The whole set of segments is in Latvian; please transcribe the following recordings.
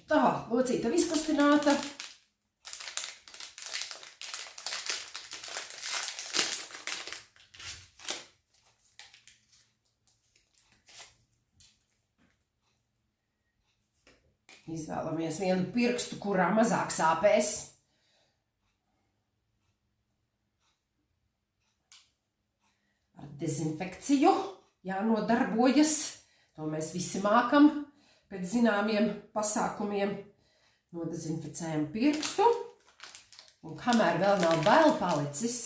Tā, locīta izkustināta. Izvēlamies vienu pirkstu, kurā mazāk sāpēs. Ar dezinfekciju jānodarbojas. To mēs visi mākam pēc zināmiem pasākumiem. Nodezinficējam pirkstu. Un kamēr vēl nav bail palicis,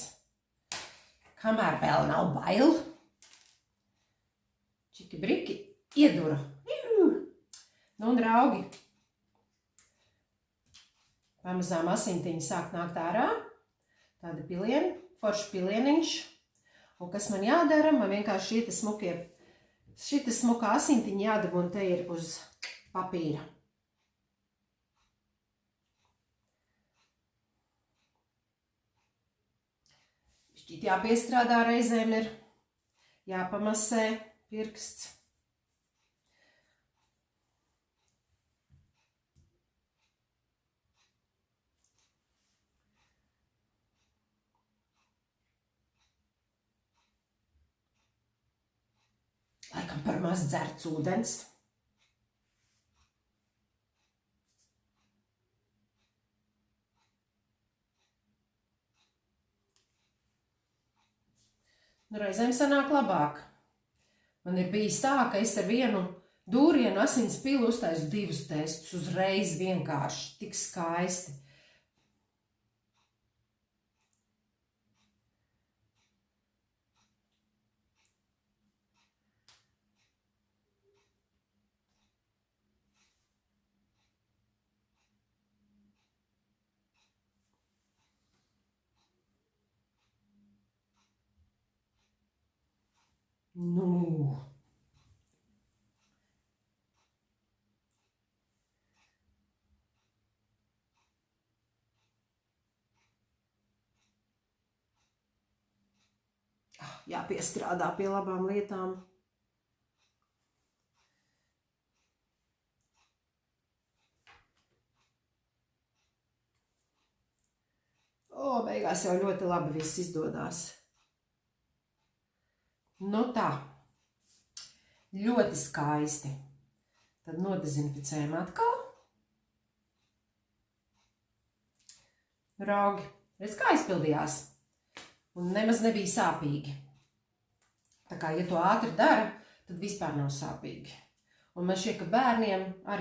čiki briki iedura. Nu, draugi, pamazām asintiņi sāk nākt ārā. Tāda pilieni, forši pilieniņš. Un kas man jādara? Man vienkārši šita smuka asintiņa jādabūna te ir uz papīra. Šķiet jāpiestrādā reizēm ir, jāpamasē pirksts. Laikam par maz dzerts ūdens. Nu, reizēm sanāk labāk. Man ir bijis tā, ka es ar vienu dūrienu asins pilu uztaisu 2 testus uzreiz vienkārši, tik skaisti. Nu. Jāpiestrādā pie labām lietām. Beigās jau ļoti labi viss izdodās. Nu tā, ļoti skaisti. Tad nodezinficējam atkal. Raugi, redz, kā izpildījās. Un nemaz nebija sāpīgi. Tā kā, ja to ātri dara, tad vispār nav sāpīgi. Un man šķiet, ka bērniem arī